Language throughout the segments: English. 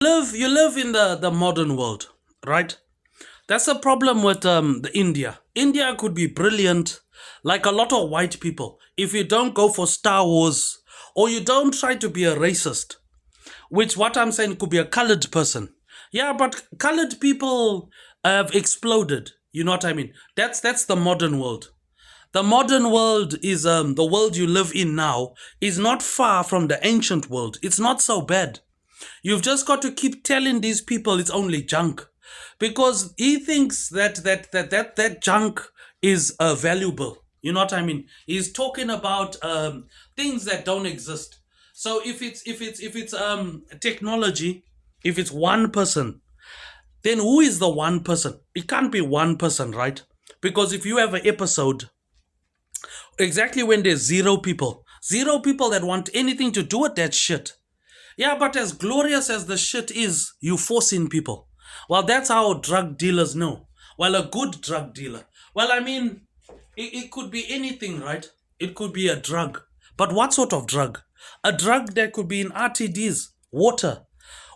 You live in the modern world, right? That's the problem with the India. India could be brilliant, like a lot of white people, if you don't go for Star Wars or you don't try to be a racist, which what I'm saying could be a colored person. Yeah, but colored people have exploded. You know what I mean? That's the modern world. The modern world is the world you live in now is not far from the ancient world. It's not so bad. You've just got to keep telling these people it's only junk, because he thinks that junk is valuable. You know what I mean? He's talking about things that don't exist. So if it's technology, if it's one person, then who is the one person? It can't be one person, right? Because if you have an episode exactly when there's zero people that want anything to do with that shit. Yeah, but as glorious as the shit is, you forcing people. Well, that's how drug dealers know. Well, a good drug dealer. Well, I mean, it could be anything, right? It could be a drug. But what sort of drug? A drug that could be in RTDs, water.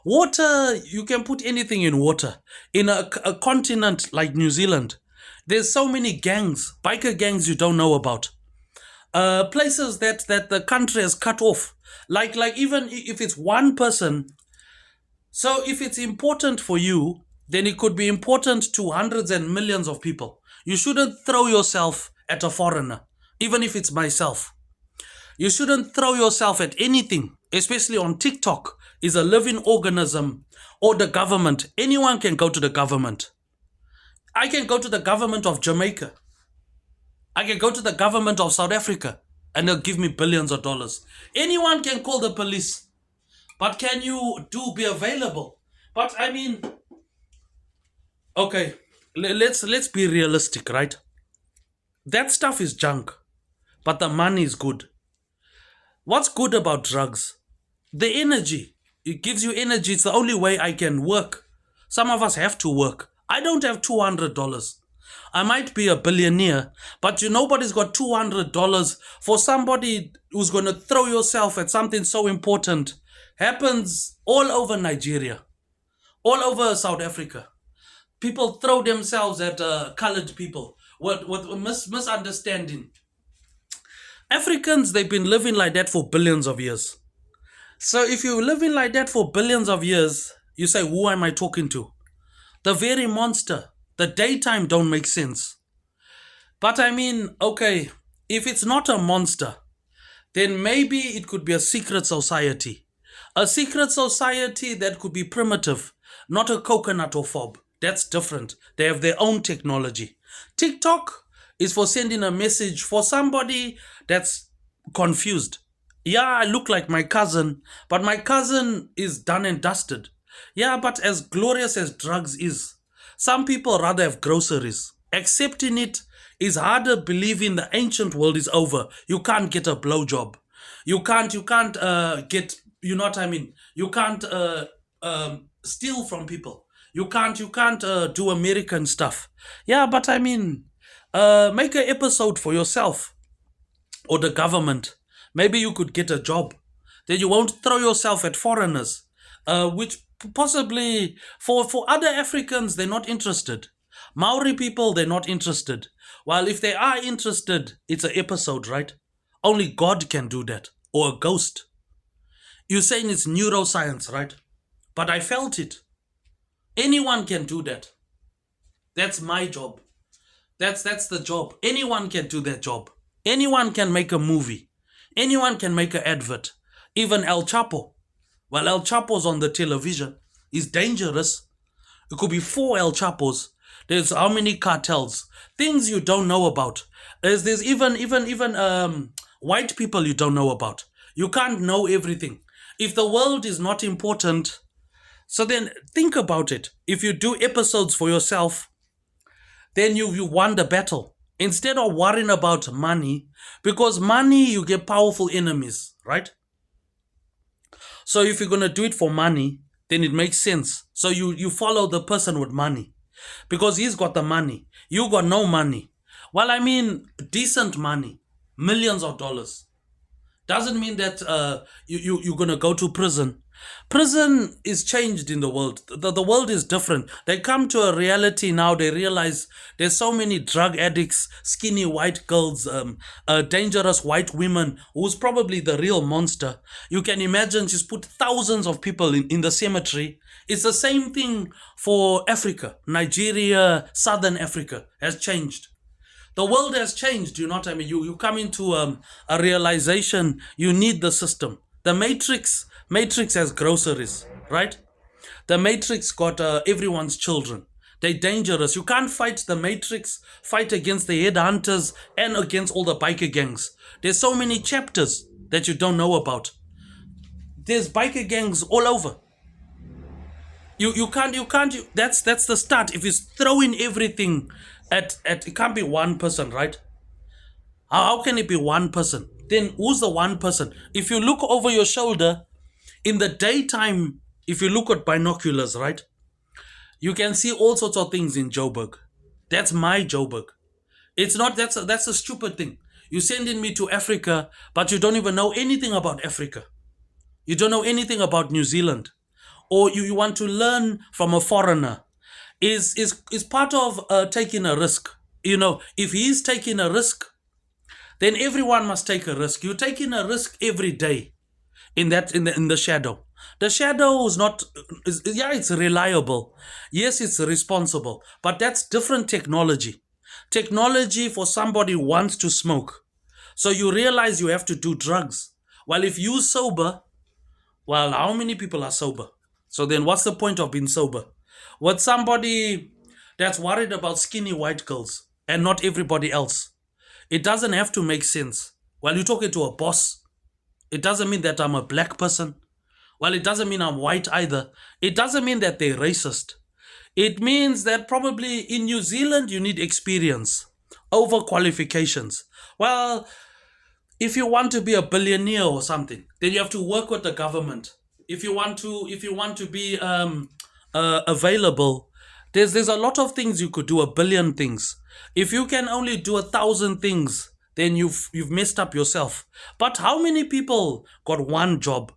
Water, you can put anything in water. In a continent like New Zealand, there's so many gangs, biker gangs you don't know about. Places that the country has cut off. Like even if it's one person, so if it's important for you, then it could be important to hundreds and millions of people. You shouldn't throw yourself at a foreigner, even if it's myself. You shouldn't throw yourself at anything, especially on TikTok, is a living organism, or the government. Anyone can go to the government. I can go to the government of Jamaica. I can go to the government of South Africa and they'll give me billions of dollars. Anyone can call the police, but can you be available? But I mean, okay, let's be realistic, right? That stuff is junk, but the money is good. What's good about drugs? The energy. It gives you energy. It's the only way I can work. Some of us have to work. I don't have $200. I might be a billionaire, but nobody's got $200 for somebody who's going to throw yourself at something so important. Happens all over Nigeria, all over South Africa. People throw themselves at colored people. What misunderstanding? Africans, they've been living like that for billions of years. So if you're living like that for billions of years, you say, who am I talking to? The very monster. The daytime don't make sense. But I mean, okay, if it's not a monster, then maybe it could be a secret society. A secret society that could be primitive, not a coconut or fob. That's different. They have their own technology. TikTok is for sending a message for somebody that's confused. Yeah, I look like my cousin, but my cousin is done and dusted. Yeah, but as glorious as drugs is, some people rather have groceries. Accepting it is harder. Believing the ancient world is over. You can't get a blowjob. You can't get, you know what I mean? You can't steal from people. You can't do American stuff. Yeah, but I mean, make an episode for yourself or the government. Maybe you could get a job. Then you won't throw yourself at foreigners, which possibly for other Africans, they're not interested. Maori people, they're not interested. While if they are interested, it's an episode, right? Only God can do that, or a ghost. You're saying it's neuroscience, right? But I felt it. Anyone can do that. That's my job. That's the job. Anyone can do that job. Anyone can make a movie. Anyone can make an advert. Even El Chapo. Well, El Chapo's on the television. He's dangerous. It could be 4 El Chapos. There's how many cartels? Things you don't know about. There's even white people you don't know about. You can't know everything. If the world is not important, so then think about it. If you do episodes for yourself, then you won the battle. Instead of worrying about money, because money, you get powerful enemies, right? So if you're going to do it for money, then it makes sense. So you follow the person with money because he's got the money. You got no money. Well, I mean, decent money, millions of dollars. Doesn't mean that you're going to go to prison Prison is changed in the world. The world is different. They come to a reality now. They realize there's so many drug addicts, skinny white girls, dangerous white women, who's probably the real monster. You can imagine she's put thousands of people in the cemetery. It's the same thing for Africa. Nigeria, Southern Africa has changed. The world has changed. You know what I mean? You come into a realization you need the system. The Matrix has groceries, right? The Matrix got everyone's children. They're dangerous. You can't fight the Matrix, fight against the headhunters and against all the biker gangs. There's so many chapters that you don't know about. There's biker gangs all over. That's the start. If you throw in everything at it can't be one person, right? How can it be one person? Then who's the one person? If you look over your shoulder in the daytime, if you look at binoculars, right, you can see all sorts of things in Joburg. That's my Joburg. It's not that's a stupid thing. You sending me to Africa, but you don't even know anything about Africa. You don't know anything about New Zealand, or you want to learn from a foreigner. Is part of taking a risk. You know, if he's taking a risk, then everyone must take a risk. You're taking a risk every day in the shadow. The shadow is not yeah, it's reliable. Yes, it's responsible, but that's different technology. Technology for somebody who wants to smoke. So you realize you have to do drugs. Well, if you sober, well, how many people are sober? So then what's the point of being sober? With somebody that's worried about skinny white girls and not everybody else. It doesn't have to make sense. While you're talking to a boss, it doesn't mean that I'm a black person. Well, it doesn't mean I'm white either. It doesn't mean that they're racist. It means that probably in New Zealand you need experience over qualifications. Well, if you want to be a billionaire or something, then you have to work with the government. If you want to be available, there's a lot of things you could do, a billion things. If you can only do 1,000 things, then you've messed up yourself. But how many people got one job?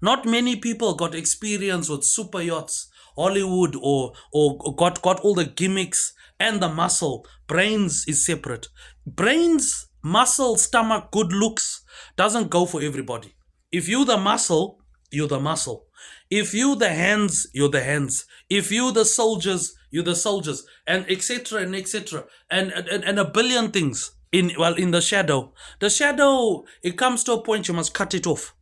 Not many people got experience with super yachts, Hollywood, or got all the gimmicks and the muscle. Brains is separate. Brains, muscle, stomach, good looks doesn't go for everybody. If you the muscle, you're the muscle. If you the hands, you're the hands. If you the soldiers, you're the soldiers, and etc. and etc. And a billion things in the shadow. The shadow, it comes to a point you must cut it off.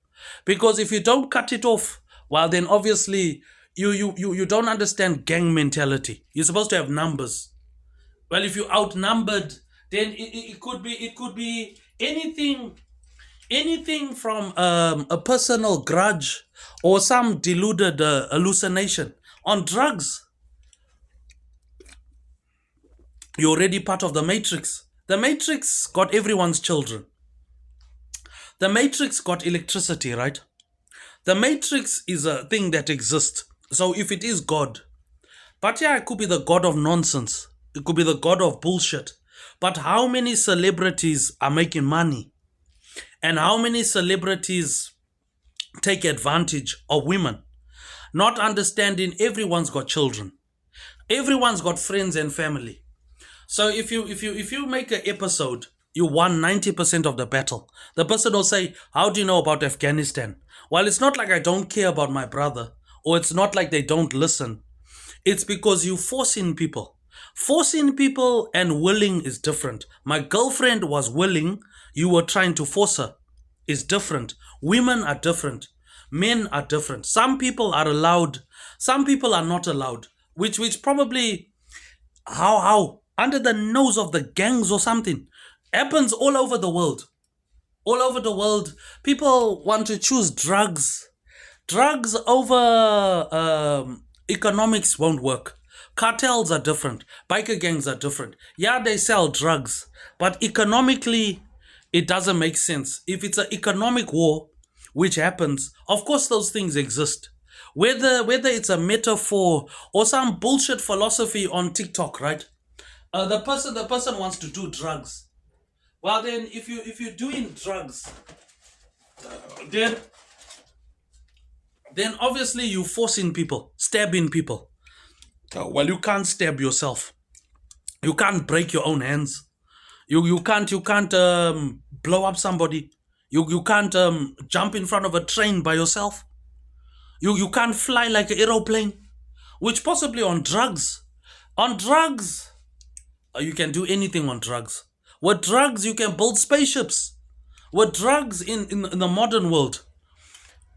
Because if you don't cut it off, well then obviously you don't understand gang mentality. You're supposed to have numbers. Well, if you're outnumbered, then it could be anything from a personal grudge or some deluded hallucination. On drugs, you're already part of the Matrix. The Matrix got everyone's children. The Matrix got electricity, right? The Matrix is a thing that exists. So if it is God, but yeah, it could be the God of nonsense. It could be the God of bullshit. But how many celebrities are making money? And how many celebrities take advantage of women? Not understanding everyone's got children. Everyone's got friends and family. So if you make an episode, you won 90% of the battle. The person will say, how do you know about Afghanistan? Well, it's not like I don't care about my brother, or it's not like they don't listen. It's because you forcing people. Forcing people and willing is different. My girlfriend was willing, you were trying to force her. It's different. Women are different. Men are different. Some people are allowed, some people are not allowed. Which probably how under the nose of the gangs or something happens all over the world. All over the world, people want to choose drugs. Drugs over economics won't work. Cartels are different. Biker gangs are different. Yeah, they sell drugs, but economically, it doesn't make sense. If it's an economic war, which happens, of course those things exist. Whether it's a metaphor or some bullshit philosophy on TikTok, right? The person wants to do drugs. Well, then if you're doing drugs, then then obviously you forcing people, stabbing people. Well, you can't stab yourself. You can't break your own hands. You can't blow up somebody. You can't jump in front of a train by yourself. You can't fly like an aeroplane, which possibly on drugs. On drugs, you can do anything on drugs. With drugs, you can build spaceships. With drugs in the modern world,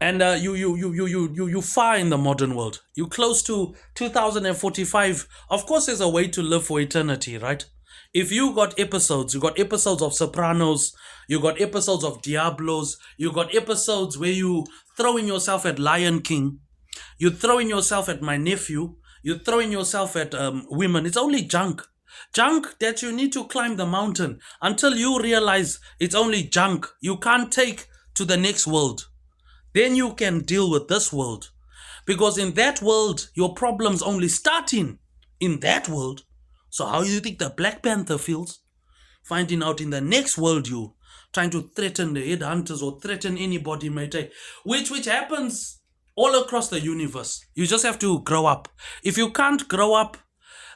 and you far in the modern world. You close to 2045. Of course, there's a way to live for eternity, right? If you got episodes, you got episodes of Sopranos, you got episodes of Diablos, you got episodes where you throwing yourself at Lion King, you throwing yourself at My Nephew, you throwing yourself at women. It's only junk. Junk that you need to climb the mountain until you realize it's only junk. You can't take to the next world. Then you can deal with this world. Because in that world, your problems only starting in that world. So how do you think the Black Panther feels? Finding out in the next world you trying to threaten the headhunters or threaten anybody, mate. Which happens all across the universe. You just have to grow up. If you can't grow up,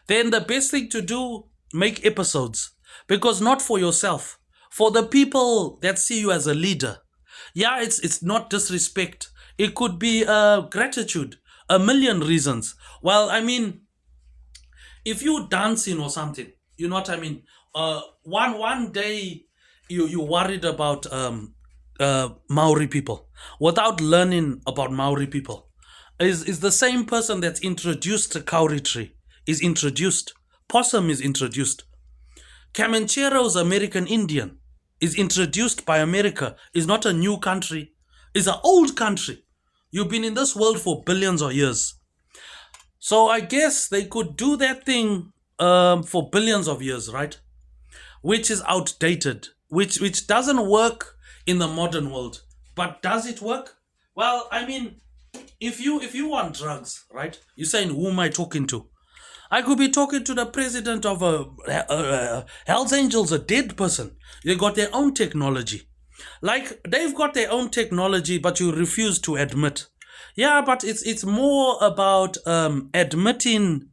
then the best thing to do, make episodes. Because not for yourself, for the people that see you as a leader. Yeah, it's not disrespect. It could be gratitude. A million reasons. Well, I mean, if you dancing or something, you know what I mean? One day you worried about Maori people without learning about Maori people. Is the same person that's introduced to kauri tree is introduced. Possum is introduced. Comanchero's American Indian is introduced by America. Is not a new country. Is an old country. You've been in this world for billions of years. So I guess they could do that thing for billions of years, right? Which is outdated, which doesn't work in the modern world. But does it work? Well, I mean, if you want drugs, right? You're saying, who am I talking to? I could be talking to the president of Hell's Angels, a dead person. They got their own technology. Like, they've got their own technology, but you refuse to admit. Yeah, but it's more about admitting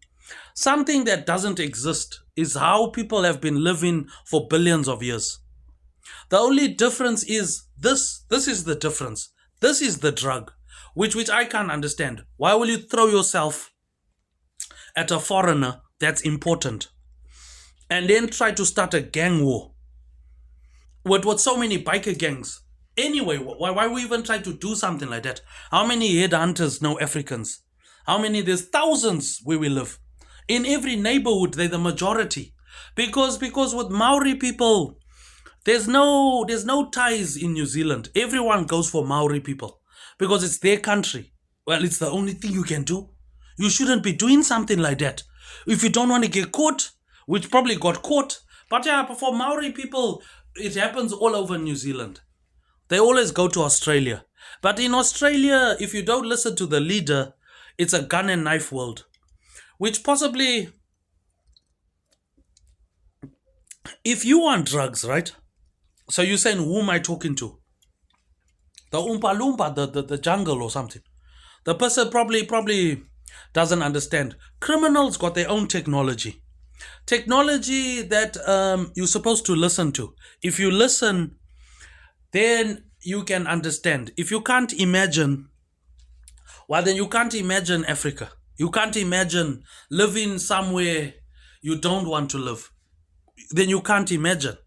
something that doesn't exist is how people have been living for billions of years. The only difference is this. This is the difference. This is the drug, which I can't understand. Why will you throw yourself at a foreigner that's important and then try to start a gang war with so many biker gangs? Anyway, why we even try to do something like that? How many headhunters know Africans? How many? There's thousands where we live. In every neighborhood, they're the majority. Because with Maori people, there's no ties in New Zealand. Everyone goes for Maori people because it's their country. Well, it's the only thing you can do. You shouldn't be doing something like that. If you don't want to get caught, which probably got caught. But yeah, for Maori people, it happens all over New Zealand. They always go to Australia. But in Australia, if you don't listen to the leader, it's a gun and knife world. Which possibly, if you want drugs, right? So you're saying, who am I talking to? The Oompa Loompa, the jungle or something. The person probably doesn't understand. Criminals got their own technology. Technology that you're supposed to listen to. If you listen, then you can understand. If you can't imagine, well, then you can't imagine Africa. You can't imagine living somewhere you don't want to live. Then you can't imagine.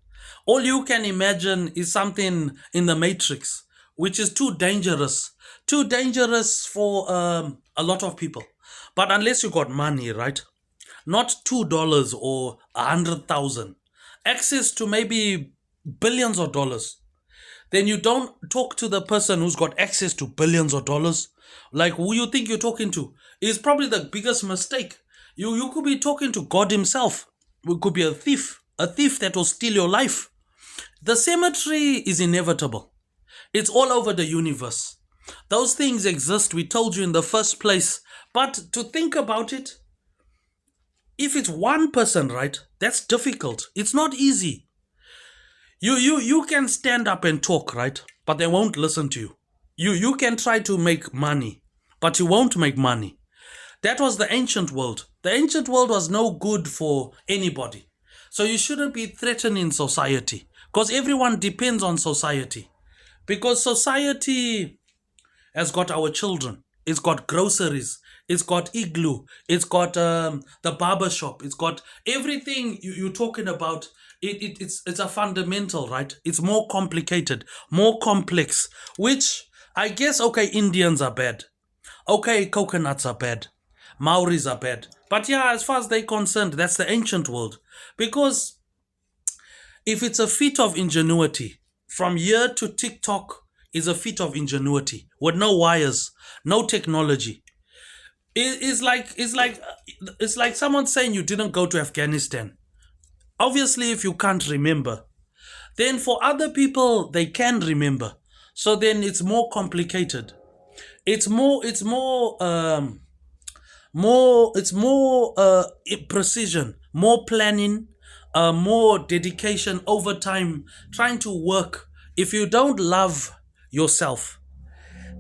All you can imagine is something in the Matrix, which is too dangerous for a lot of people. But unless you got money, right? Not $2 or 100,000, access to maybe billions of dollars, then you don't talk to the person who's got access to billions of dollars. Like, who you think you're talking to is probably the biggest mistake. You could be talking to God himself. It could be a thief that will steal your life. The cemetery is inevitable. It's all over the universe. Those things exist, we told you in the first place. But to think about it, if it's one person, right, that's difficult. It's not easy. You can stand up and talk, right? But they won't listen to you. You can try to make money. but you won't make money. That was the ancient world. The ancient world was no good for anybody. So you shouldn't be threatening society because everyone depends on society. Because society has got our children, it's got groceries, it's got igloo, it's got the barber shop, it's got everything you're talking about. It's a fundamental, right? It's more complicated, more complex, which I guess, okay, Indians are bad. Okay, coconuts are bad. Maoris are bad. But yeah, as far as they're concerned, that's the ancient world. Because if it's a feat of ingenuity, from here to TikTok is a feat of ingenuity with no wires, no technology. It's like someone saying you didn't go to Afghanistan. Obviously, if you can't remember, then for other people they can remember. So then it's more complicated. It's more precision, more planning, more dedication over time, trying to work. If you don't love yourself,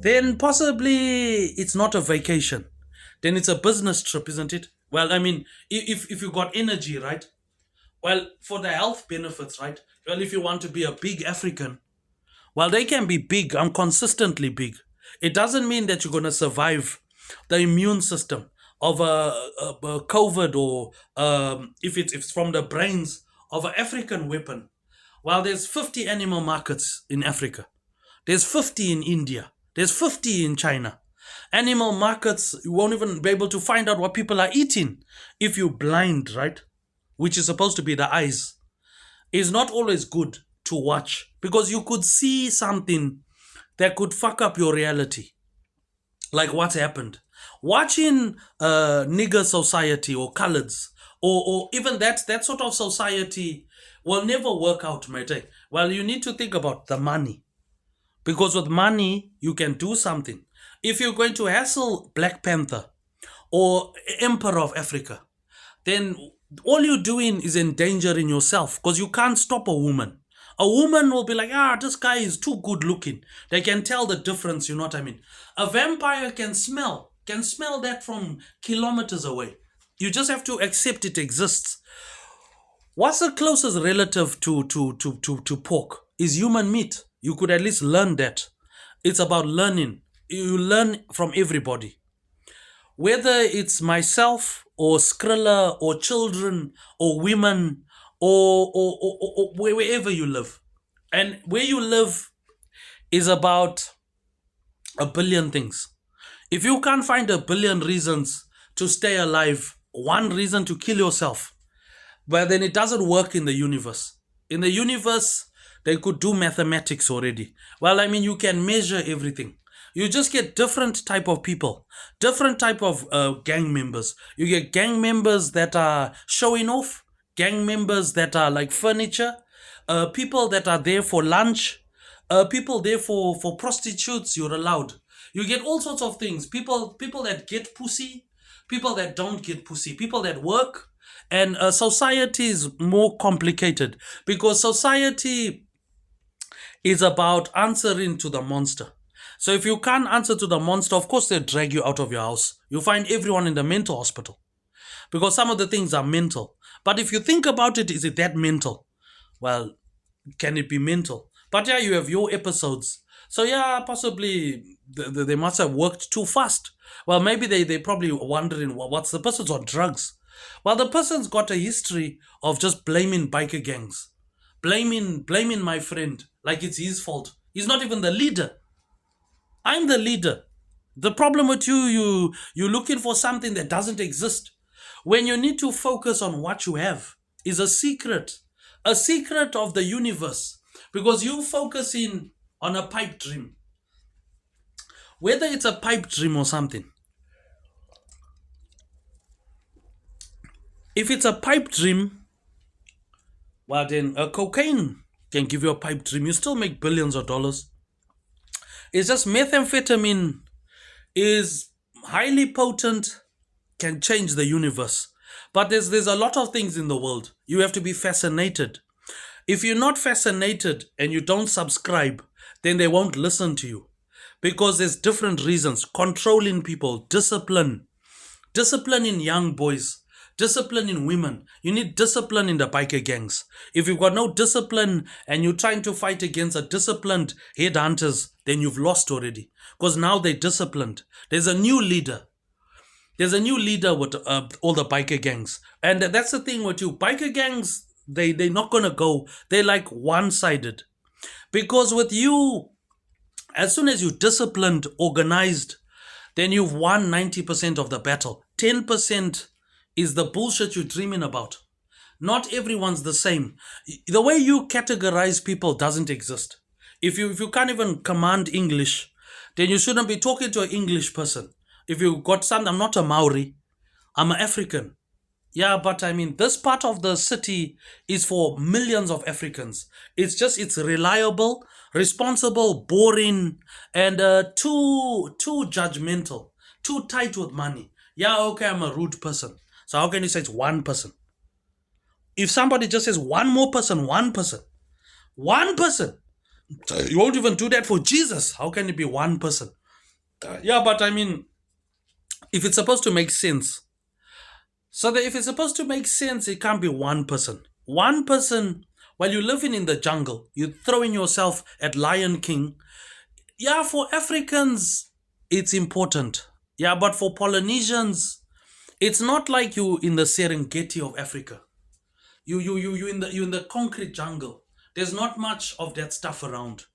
then possibly it's not a vacation. Then it's a business trip, isn't it? Well, I mean, if you got energy, right? Well, for the health benefits, right? Well, if you want to be a big African, well, they can be big and consistently big. It doesn't mean that you're going to survive the immune system of a COVID, or if it's from the brains of an African weapon. Well, there's 50 animal markets in Africa. There's 50 in India. There's 50 in China. Animal markets, you won't even be able to find out what people are eating if you're blind, right? Which is supposed to be the eyes. Is not always good to watch because you could see something that could fuck up your reality, like what's happened. Watching nigger society or coloreds, or even that sort of society will never work out, mate. Well, you need to think about the money, because with money you can do something. If you're going to hassle Black Panther or Emperor of Africa, then all you're doing is endangering yourself, because you can't stop a woman. A woman will be like, this guy is too good looking. They can tell the difference, you know what I mean? A vampire can smell that from kilometers away. You just have to accept it exists. What's the closest relative to pork? Is human meat. You could at least learn that. It's about learning. You learn from everybody. Whether it's myself or Skrilla or children or women or wherever you live. And where you live is about a billion things. If you can't find a billion reasons to stay alive, one reason to kill yourself, well, then it doesn't work in the universe. In the universe, they could do mathematics already. Well, I mean, you can measure everything. You just get different type of people, different type of gang members. You get gang members that are showing off, gang members that are like furniture, people that are there for lunch, people there for prostitutes. You're allowed. You get all sorts of things. People that get pussy, people that don't get pussy, people that work. And society is more complicated because society is about answering to the monster. So if you can't answer to the monster, of course they'll drag you out of your house. You find everyone in the mental hospital because some of the things are mental. But if you think about it, is it that mental? Well, can it be mental? But yeah, you have your episodes. So yeah, possibly they must have worked too fast. Well, maybe they probably wondering what's the person's on drugs. Well, the person's got a history of just blaming biker gangs, blaming my friend like it's his fault. He's not even the leader. I'm the leader. The problem with you're looking for something that doesn't exist. When you need to focus on what you have is a secret of the universe, because you focusing on a pipe dream. Whether it's a pipe dream or something. If it's a pipe dream, well then cocaine can give you a pipe dream. You still make billions of dollars. It's just methamphetamine is highly potent, can change the universe. But there's a lot of things in the world. You have to be fascinated. If you're not fascinated and you don't subscribe, then they won't listen to you. because there's different reasons. Controlling people, discipline in young boys, discipline in women. You need discipline in the biker gangs. If you've got no discipline and you're trying to fight against a disciplined headhunters, then you've lost already, because now they're disciplined. There's a new leader. There's a new leader with all the biker gangs, and that's the thing with you. Biker gangs, they're not gonna go. They're like one-sided, because with you, as soon as you're disciplined, organized, then you've won 90% of the battle. 10% is the bullshit you're dreaming about. Not everyone's the same. The way you categorize people doesn't exist. If you can't even command English, then you shouldn't be talking to an English person. If you got something, I'm not a Maori, I'm an African. Yeah, but I mean, this part of the city is for millions of Africans. It's reliable, responsible, boring, and too judgmental, too tight with money. Yeah, okay, I'm a rude person. So how can you say it's one person? If somebody just says one person, you won't even do that for Jesus. How can it be one person? Yeah, but I mean, if it's supposed to make sense, if it's supposed to make sense, it can't be one person. One person, while you're living in the jungle, you're throwing yourself at Lion King. Yeah, for Africans, it's important. Yeah, but for Polynesians, it's not like you in the Serengeti of Africa. You in the concrete jungle. There's not much of that stuff around.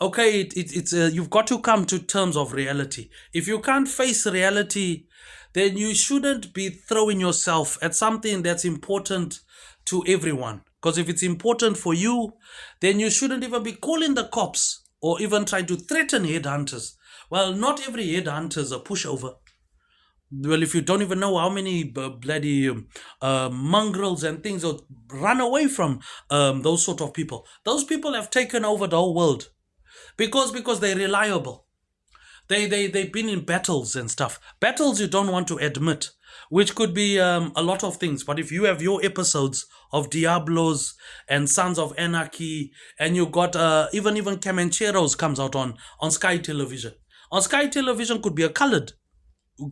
Okay, it's you've got to come to terms of reality. If you can't face reality, then you shouldn't be throwing yourself at something that's important to everyone. Because if it's important for you, then you shouldn't even be calling the cops or even trying to threaten headhunters. Well, not every headhunter is a pushover. Well, if you don't even know how many bloody mongrels and things will run away from those sort of people. Those people have taken over the whole world because they're reliable. They've been in battles and stuff. Battles you don't want to admit, which could be a lot of things. But if you have your episodes of Diablos and Sons of Anarchy, and you got even Camancheros comes out on Sky Television. On Sky Television could be a colored.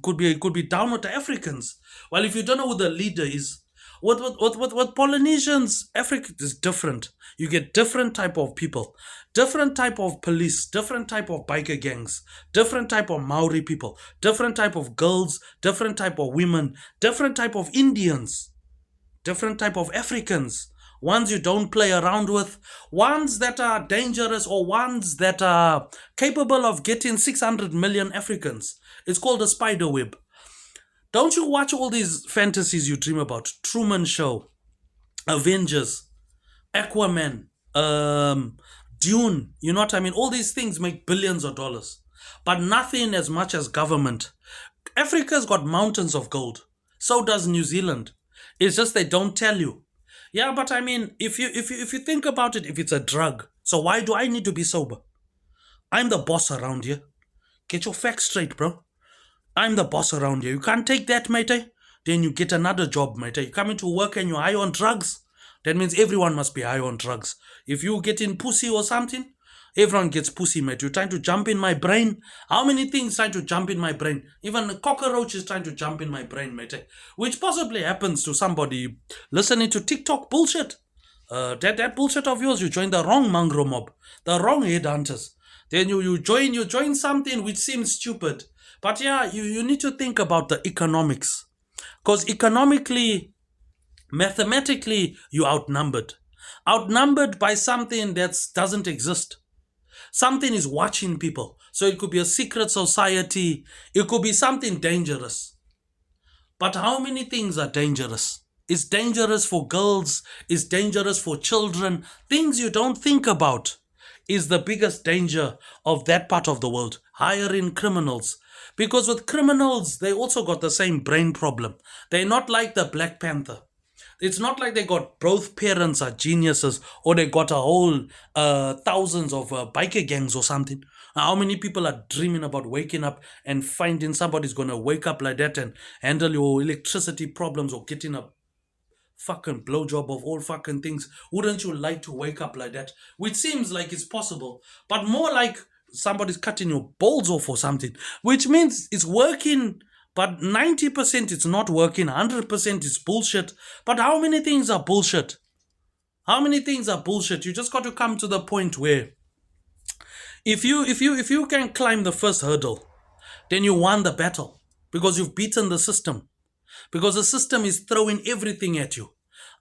Could be down with the Africans. Well, if you don't know who the leader is, with Polynesians, Africa is different. You get different type of people, different type of police, different type of biker gangs, different type of Maori people, different type of girls, different type of women, different type of Indians, different type of Africans. Ones you don't play around with, ones that are dangerous, or ones that are capable of getting 600 million Africans. It's called a spider web. Don't you watch all these fantasies you dream about? Truman Show, Avengers, Aquaman, Dune. You know what I mean? All these things make billions of dollars, but nothing as much as government. Africa's got mountains of gold. So does New Zealand. It's just they don't tell you. Yeah, but I mean, if you think about it, if it's a drug, so why do I need to be sober? I'm the boss around here. Get your facts straight, bro. I'm the boss around here. You can't take that, matey. Then you get another job, matey. You come into work and you're high on drugs. That means everyone must be high on drugs. If you get in pussy or something, everyone gets pussy, mate. You're trying to jump in my brain. How many things trying to jump in my brain? Even a cockroach is trying to jump in my brain, mate. Which possibly happens to somebody listening to TikTok bullshit. That bullshit of yours, you join the wrong mongrel mob, the wrong headhunters. Then you join something which seems stupid. But yeah, you need to think about the economics. Because economically, mathematically, you're outnumbered. Outnumbered by something that doesn't exist. Something is watching people. So it could be a secret society. It could be something dangerous. But how many things are dangerous? It's dangerous for girls. It's dangerous for children. Things you don't think about is the biggest danger of that part of the world. Hiring criminals. Because with criminals, they also got the same brain problem. They're not like the Black Panther. It's not like they got both parents are geniuses, or they got a whole thousands of biker gangs or something. How many people are dreaming about waking up and finding somebody's going to wake up like that and handle your electricity problems, or getting a fucking blowjob of all fucking things? Wouldn't you like to wake up like that? Which seems like it's possible, but more like somebody's cutting your balls off or something, which means it's working, but 90% it's not working, 100% is bullshit. But how many things are bullshit? How many things are bullshit? You just got to come to the point where if you can climb the first hurdle, then you won the battle because you've beaten the system. Because the system is throwing everything at you.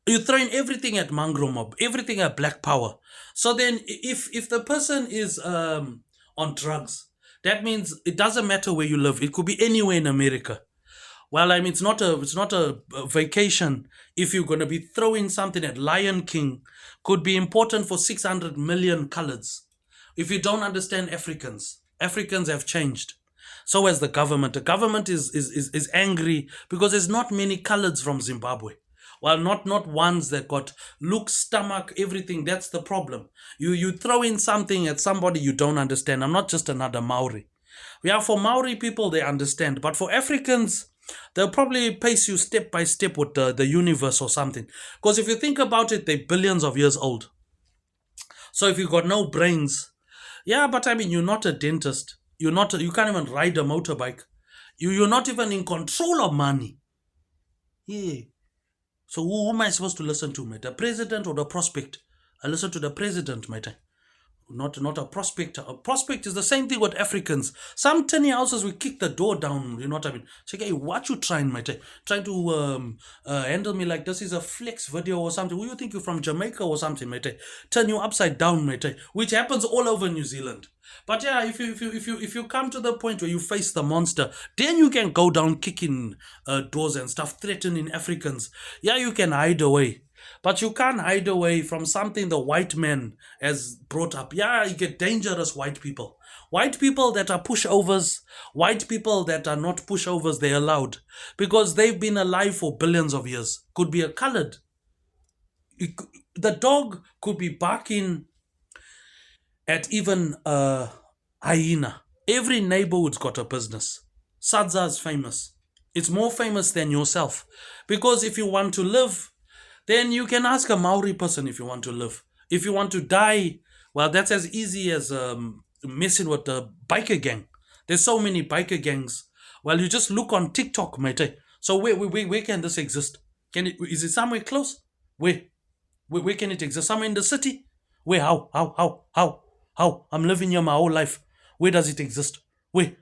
You're throwing everything at Mangro Mob, everything at Black Power. So then, if the person is on drugs, that means it doesn't matter where you live. It could be anywhere in America. Well, I mean, it's not a vacation. If you're gonna be throwing something at Lion King, could be important for 600 million colors. If you don't understand Africans have changed. So has the government. The government is angry because there's not many coloreds from Zimbabwe. Well, not ones that got look, stomach, everything. That's the problem. You throw in something at somebody you don't understand. I'm not just another Maori. Yeah, for Maori people, they understand. But for Africans, they'll probably pace you step by step with the universe or something. Because if you think about it, they're billions of years old. So if you've got no brains, yeah, but I mean, you're not a dentist. You can't even ride a motorbike. You're not even in control of money. Yeah. So who am I supposed to listen to, mate? The president or the prospect? I listen to the president, mate. Not a prospect. A prospect is the same thing with Africans. Some tiny houses we kick the door down. You know what I mean? Say, hey, what you trying, mate? Trying to handle me like this is a flex video or something. Who you think you're from Jamaica or something, mate? Turn you upside down, mate. Which happens all over New Zealand. But yeah, if you come to the point where you face the monster, then you can go down kicking doors and stuff, threatening Africans. Yeah, you can hide away. But you can't hide away from something the white man has brought up. Yeah, you get dangerous white people. White people that are pushovers, white people that are not pushovers, they're allowed. Because they've been alive for billions of years. Could be a colored. The dog could be barking at even a hyena. Every neighborhood's got a business. Sadza is famous. It's more famous than yourself. Because if you want to live, then you can ask a Maori person if you want to live. If you want to die, well, that's as easy as messing with the biker gang. There's so many biker gangs. Well, you just look on TikTok, mate. So where can this exist? Is it somewhere close? Where can it exist? Somewhere in the city? Where? How? I'm living here my whole life. Where does it exist? Where?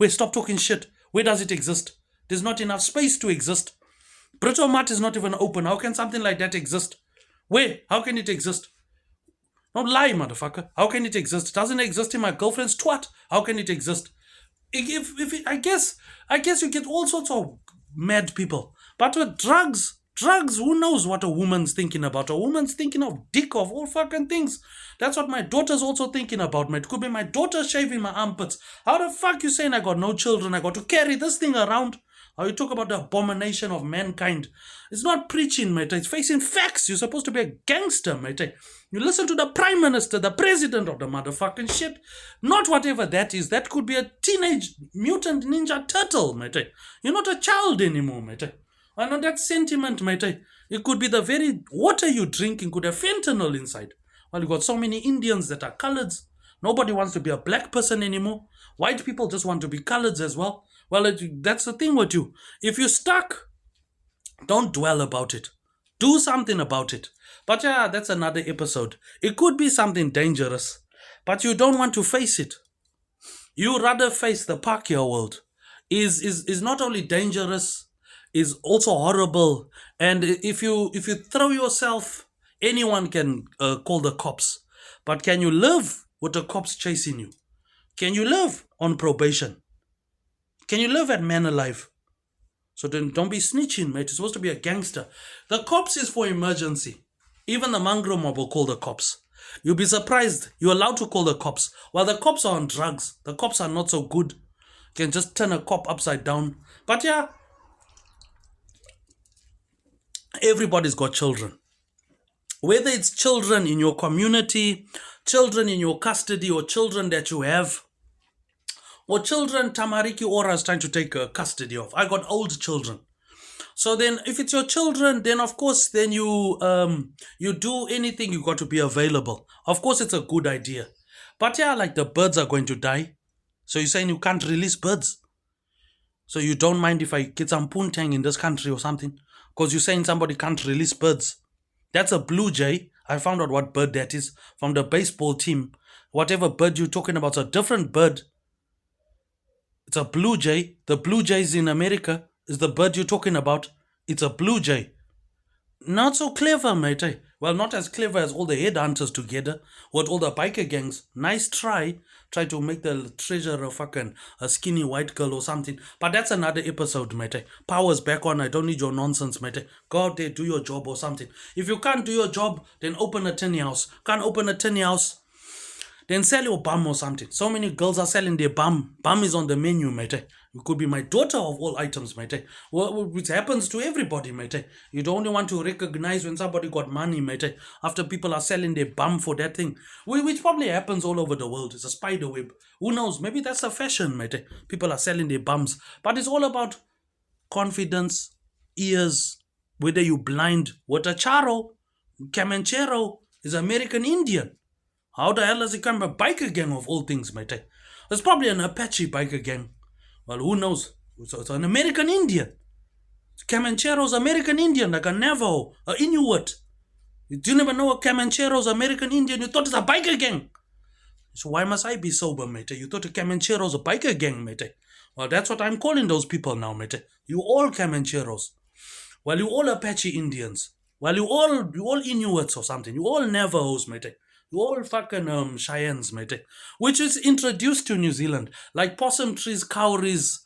Stop talking shit. Where does it exist? There's not enough space to exist. Brito Mart is not even open. How can something like that exist? Where? How can it exist? Don't lie, motherfucker. How can it exist? It doesn't exist in my girlfriend's twat. How can it exist? I guess you get all sorts of mad people. But with drugs, who knows what a woman's thinking about? A woman's thinking of dick, of all fucking things. That's what my daughter's also thinking about, mate. It could be my daughter shaving my armpits. How the fuck you saying I got no children? I got to carry this thing around? How you talk about the abomination of mankind? It's not preaching, mate. It's facing facts. You're supposed to be a gangster, mate. You listen to the prime minister, the president of the motherfucking shit. Not whatever that is. That could be a teenage mutant ninja turtle, mate. You're not a child anymore, mate. I know that sentiment, mate. It could be the very water you're drinking could have fentanyl inside. Well, you got so many Indians that are coloreds. Nobody wants to be a black person anymore. White people just want to be coloreds as well. Well, that's the thing with you. If you're stuck, don't dwell about it. Do something about it. But yeah, that's another episode. It could be something dangerous, but you don't want to face it. You rather face the Pacquiao world. Is not only dangerous, is also horrible. And if you throw yourself, anyone can call the cops. But can you live with the cops chasing you? Can you live on probation? Can you live at Man Alive? So then don't be snitching, mate. You're supposed to be a gangster. The cops is for emergency. Even the Mangro mob will call the cops. You'll be surprised. You're allowed to call the cops. While the cops are on drugs, the cops are not so good. You can just turn a cop upside down. But yeah, everybody's got children. Whether it's children in your community, children in your custody, or children that you have, or children Tamariki Ora is trying to take custody of. I got old children. So then if it's your children, then of course, then you do anything, you got to be available. Of course, it's a good idea. But yeah, like the birds are going to die. So you're saying you can't release birds? So you don't mind if I get some poontang in this country or something? Because you're saying somebody can't release birds. That's a blue jay. I found out what bird that is from the baseball team. Whatever bird you're talking about is a different bird. It's a blue jay. The blue jays in America is the bird you're talking about. It's a blue jay. Not so clever, mate. Well, not as clever as all the headhunters together, with all the biker gangs. Nice try. Try to make the treasure a fucking a skinny white girl or something. But that's another episode, mate. Power's back on. I don't need your nonsense, mate. Go out there, do your job or something. If you can't do your job, then open a tiny house. Can't open a tiny house, then sell your bum or something. So many girls are selling their bum. Bum is on the menu, mate. It could be my daughter of all items, mate. Which happens to everybody, mate. You don't only want to recognize when somebody got money, mate. After people are selling their bum for that thing. Which probably happens all over the world. It's a spider web. Who knows? Maybe that's a fashion, mate. People are selling their bums. But it's all about confidence, ears, whether you blind. What a charo, Camanchero is American Indian. How the hell has it become a biker gang of all things, mate? It's probably an Apache biker gang. Well, who knows? It's an American Indian. Camanchero's American Indian, like a Navajo, a Inuit. You didn't even know a Camanchero's American Indian. You thought it's a biker gang. So why must I be sober, mate? You thought a Camanchero's a biker gang, mate? Well, that's what I'm calling those people now, mate. You all Camancheros. Well, you all Apache Indians. Well, you all Inuits or something. You all Navajos, mate. You all fucking Cheyennes, mate. Which is introduced to New Zealand. Like possum trees, cowries,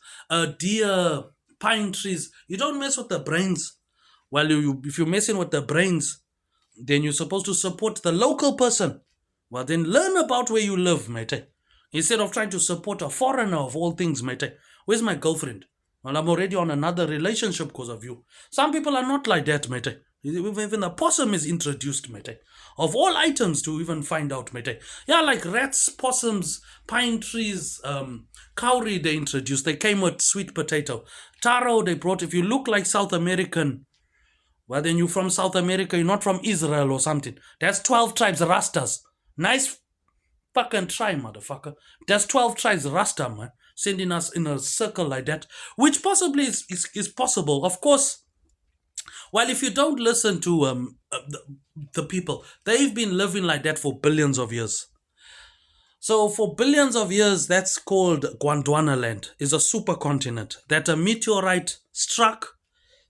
deer, pine trees. You don't mess with the brains. Well, if you're messing with the brains, then you're supposed to support the local person. Well, then learn about where you live, mate. Instead of trying to support a foreigner of all things, mate. Where's my girlfriend? Well, I'm already on another relationship because of you. Some people are not like that, mate. Even the possum is introduced, mate. Of all items to even find out, mate. Yeah, like rats, possums, pine trees, cowrie they introduced. They came with sweet potato. Taro they brought. If you look like South American, well, then you're from South America. You're not from Israel or something. That's 12 tribes Rastas. Nice fucking try, motherfucker. There's 12 tribes Rasta, man. Sending us in a circle like that. Which possibly is possible. Of course, well, if you don't listen to the people, they've been living like that for billions of years. So for billions of years, that's called Gondwana land. Is a supercontinent that a meteorite struck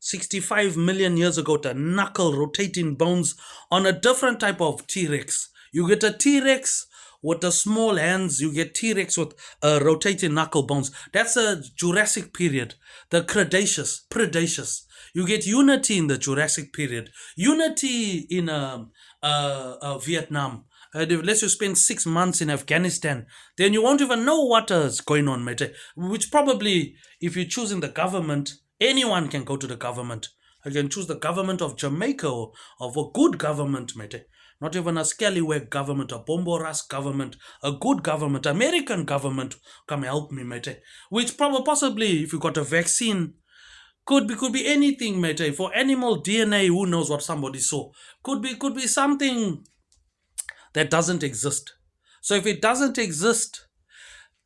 65 million years ago to knuckle rotating bones on a different type of T-Rex. You get a T-Rex with the small hands. You get T-Rex with rotating knuckle bones. That's a Jurassic period. The Predaceous. You get Unity in the Jurassic period. Unity in Vietnam. Unless you spend 6 months in Afghanistan, then you won't even know what is going on, mate. Which probably, if you're choosing the government, anyone can go to the government. I can choose the government of Jamaica or of a good government, mate. Not even a scallywag government, a bombo-ras government, a good government, American government. Come help me, mate. Which probably, possibly, if you got a vaccine, could be anything, mate. For animal DNA, who knows what somebody saw. Could be something that doesn't exist. So if it doesn't exist,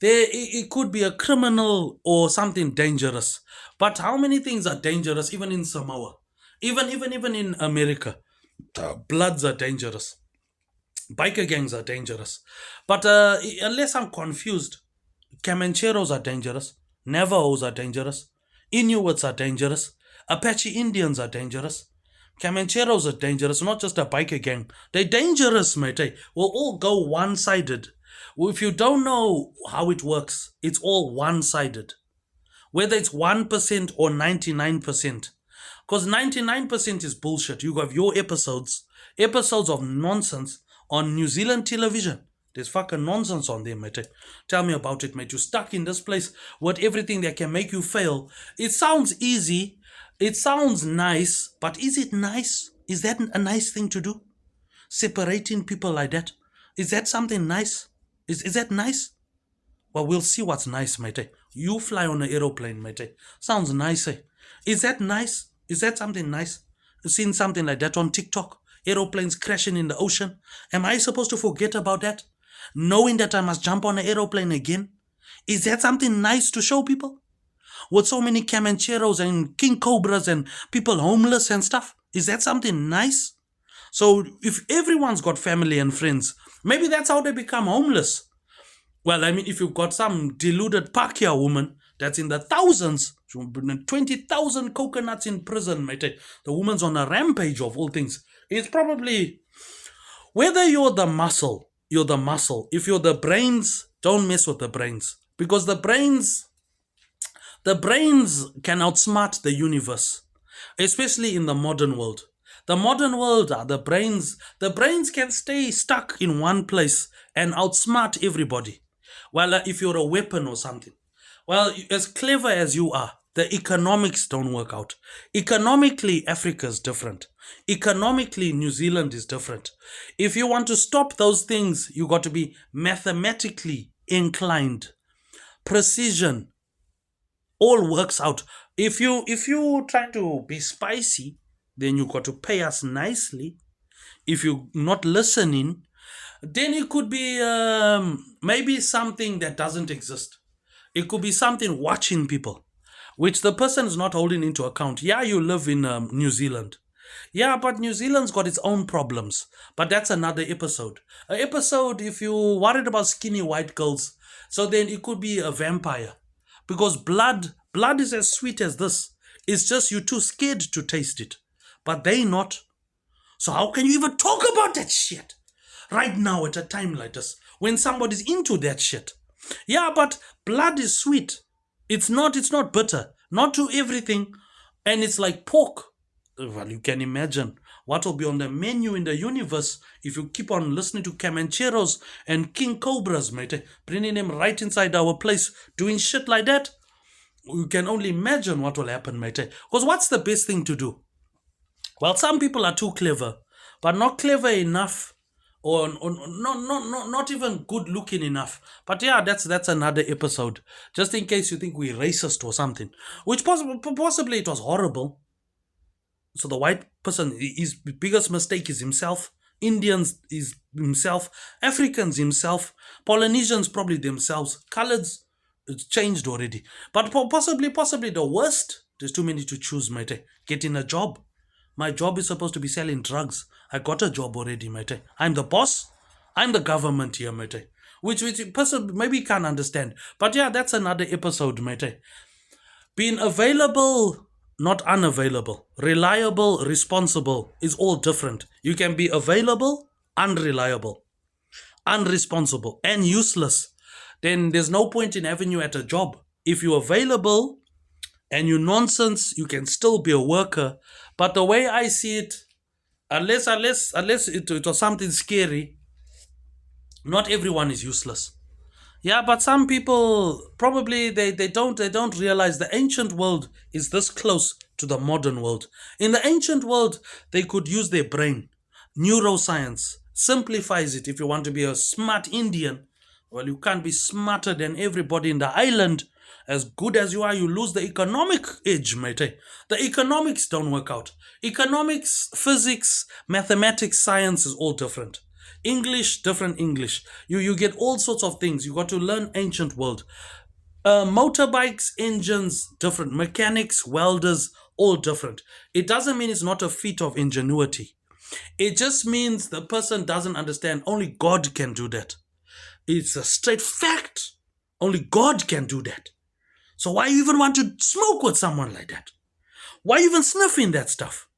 it could be a criminal or something dangerous. But how many things are dangerous even in Samoa? Even in America. Bloods are dangerous. Biker gangs are dangerous. But unless I'm confused, Camancheros are dangerous. Navajos are dangerous. Inuits are dangerous. Apache Indians are dangerous. Camancheros are dangerous, not just a biker gang. They're dangerous, mate. We'll all go one-sided. If you don't know how it works, it's all one-sided. Whether it's 1% or 99%. Because 99% is bullshit. You have your episodes of nonsense on New Zealand television. There's fucking nonsense on there, mate. Tell me about it, mate. You're stuck in this place with everything that can make you fail. It sounds easy. It sounds nice. But is it nice? Is that a nice thing to do? Separating people like that? Is that something nice? Is that nice? Well, we'll see what's nice, mate. You fly on an aeroplane, mate. Sounds nice, eh? Is that nice? Is that something nice? You've seen something like that on TikTok? Aeroplanes crashing in the ocean? Am I supposed to forget about that? knowing that I must jump on an aeroplane again? Is that something nice to show people? With so many Comancheros and King Cobras and people homeless and stuff? Is that something nice? So if everyone's got family and friends, maybe that's how they become homeless. Well, I mean, if you've got some deluded Pakia woman that's in the thousands, 20,000 coconuts in prison, mate. The woman's on a rampage of all things. It's probably, whether you're the muscle, you're the muscle. If you're the brains, don't mess with the brains. Because the brains can outsmart the universe, especially in the modern world. The modern world, the brains can stay stuck in one place and outsmart everybody. Well, if you're a weapon or something, well, as clever as you are, the economics don't work out. Economically, Africa is different. Economically, New Zealand is different. If you want to stop those things, you got to be mathematically inclined. Precision all works out. If you try to be spicy, then you got to pay us nicely. If you're not listening, then it could be maybe something that doesn't exist. It could be something watching people, which the person is not holding into account. Yeah, you live in New Zealand. Yeah, but New Zealand's got its own problems. But that's another episode. An episode if you're worried about skinny white girls. So then it could be a vampire. Because blood is as sweet as this. It's just you're too scared to taste it. But they not. So how can you even talk about that shit? Right now at a time like this, when somebody's into that shit. Yeah, but blood is sweet. It's not bitter. Not to everything. And it's like pork. Well, you can imagine what will be on the menu in the universe if you keep on listening to Comancheros and King Cobras, mate. Bringing them right inside our place, doing shit like that. You can only imagine what will happen, mate. Because what's the best thing to do? Well, some people are too clever, but not clever enough, or not even good looking enough. But yeah, that's another episode. Just in case you think we're racist or something, which possibly it was horrible. So the white person, his biggest mistake is himself. Indians is himself. Africans himself. Polynesians probably themselves. Coloreds, it's changed already. But possibly the worst. There's too many to choose, mate. Getting a job. My job is supposed to be selling drugs. I got a job already, mate. I'm the boss. I'm the government here, mate. Which person maybe can't understand. But yeah, that's another episode, mate. Being available, not unavailable. Reliable, responsible is all different. You can be available, unreliable, unresponsible, and useless. Then there's no point in having you at a job. If you're available and you nonsense, you can still be a worker. But the way I see it, unless it was something scary, not everyone is useless. Yeah, but some people probably they don't realize the ancient world is this close to the modern world. In the ancient world, they could use their brain. Neuroscience simplifies it. If you want to be a smart Indian, well, you can't be smarter than everybody in the island. As good as you are, you lose the economic edge, mate. The economics don't work out. Economics, physics, mathematics, science is all different. English, different English. You get all sorts of things. You got to learn ancient world. Motorbikes, engines, different. Mechanics, welders, all different. It doesn't mean it's not a feat of ingenuity. It just means the person doesn't understand. Only God can do that. It's a straight fact. Only God can do that. So why you even want to smoke with someone like that? Why even sniffing that stuff?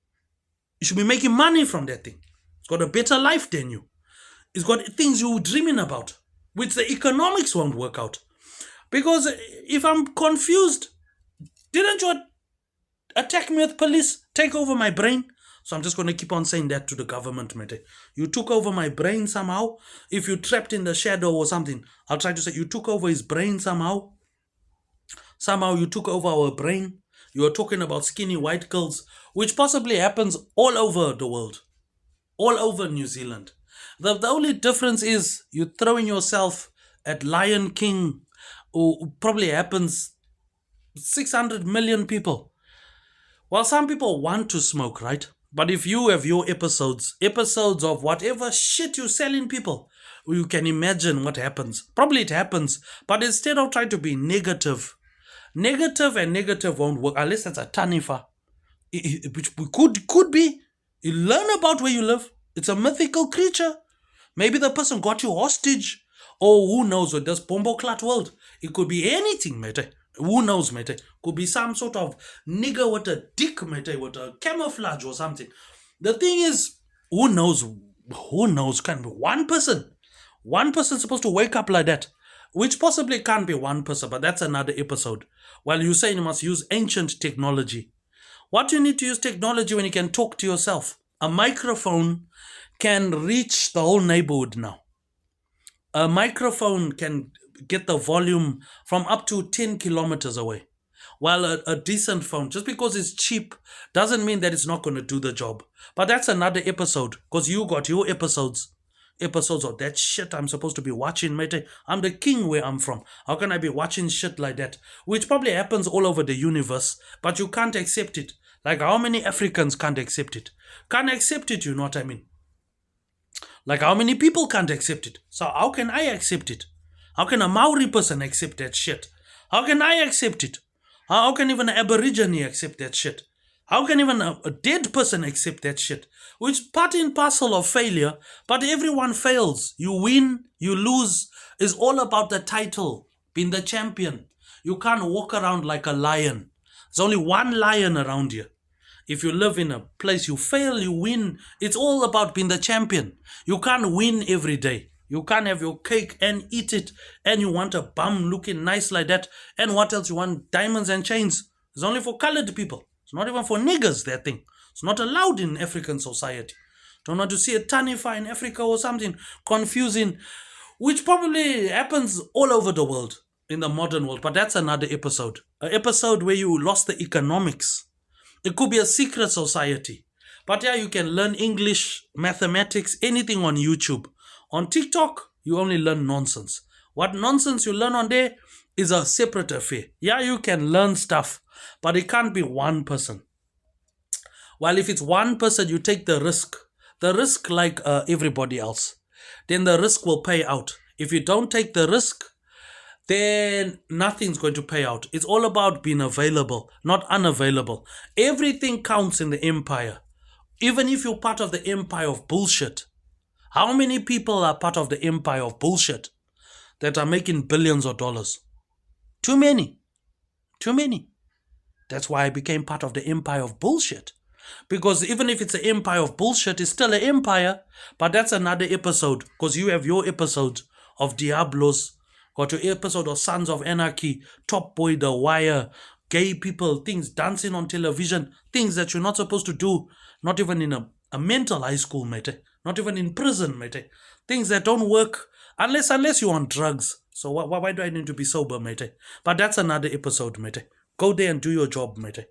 You should be making money from that thing. It's got a better life than you. It's got things you were dreaming about, which the economics won't work out. Because if I'm confused, didn't you attack me with police, take over my brain? So I'm just going to keep on saying that to the government, mate. You took over my brain somehow. If you trapped in the shadow or something, I'll try to say you took over his brain somehow. Somehow you took over our brain. You are talking about skinny white girls, which possibly happens all over the world, all over New Zealand. The only difference is you're throwing yourself at Lion King, who probably happens 600 million people. Well, some people want to smoke, right? But if you have your episodes of whatever shit you selling people, you can imagine what happens. Probably it happens, but instead of trying to be negative, and negative won't work unless that's a tanifa, which could be. You learn about where you live. It's a mythical creature. Maybe the person got you hostage. Or who knows with this bombo clat world. It could be anything, mate. Who knows, mate? Could be some sort of nigger with a dick, mate, with a camouflage or something. The thing is, who knows? Who knows? Can be one person. One person supposed to wake up like that. Which possibly can't be one person, but that's another episode. While you say you must use ancient technology. What do you need to use technology when you can talk to yourself? A microphone can reach the whole neighborhood now. A microphone can get the volume from up to 10 kilometers away. While a decent phone, just because it's cheap, doesn't mean that it's not going to do the job. But that's another episode, because you got your episodes of that shit I'm supposed to be watching, mate. I'm the king where I'm from. How can I be watching shit like that? Which probably happens all over the universe, but you can't accept it. Like how many Africans can't accept it? Can't accept it, you know what I mean? Like how many people can't accept it? So how can I accept it? How can a Maori person accept that shit? How can I accept it? How can even an Aborigine accept that shit? How can even a dead person accept that shit? Which part and parcel of failure, but everyone fails. You win, you lose. It's all about the title, being the champion. You can't walk around like a lion. There's only one lion around here. If you live in a place, you fail, you win. It's all about being the champion. You can't win every day. You can't have your cake and eat it, and you want a bum looking nice like that. And what else? You want diamonds and chains. It's only for colored people. It's not even for niggers, that thing. It's not allowed in African society. Don't want to see a tanifa in Africa or something confusing, which probably happens all over the world, in the modern world. But that's another episode. An episode where you lost the economics. It could be a secret society. But yeah, you can learn English, mathematics, anything on YouTube. On TikTok, you only learn nonsense. What nonsense you learn on there is a separate affair. Yeah, you can learn stuff, but it can't be one person. While if it's one person, you take the risk like everybody else, then the risk will pay out. If you don't take the risk, then nothing's going to pay out. It's all about being available, not unavailable. Everything counts in the empire. Even if you're part of the empire of bullshit. How many people are part of the empire of bullshit that are making billions of dollars? Too many. Too many. That's why I became part of the empire of bullshit. Because even if it's an empire of bullshit, it's still an empire. But that's another episode. Because you have your episode of Diablos, got your episode of Sons of Anarchy, Top Boy, The Wire, gay people, things dancing on television, things that you're not supposed to do, not even in a mental high school, mate. Not even in prison, mate. Things that don't work unless you're on drugs. So why do I need to be sober, mate? But that's another episode, mate. Go there and do your job, mate.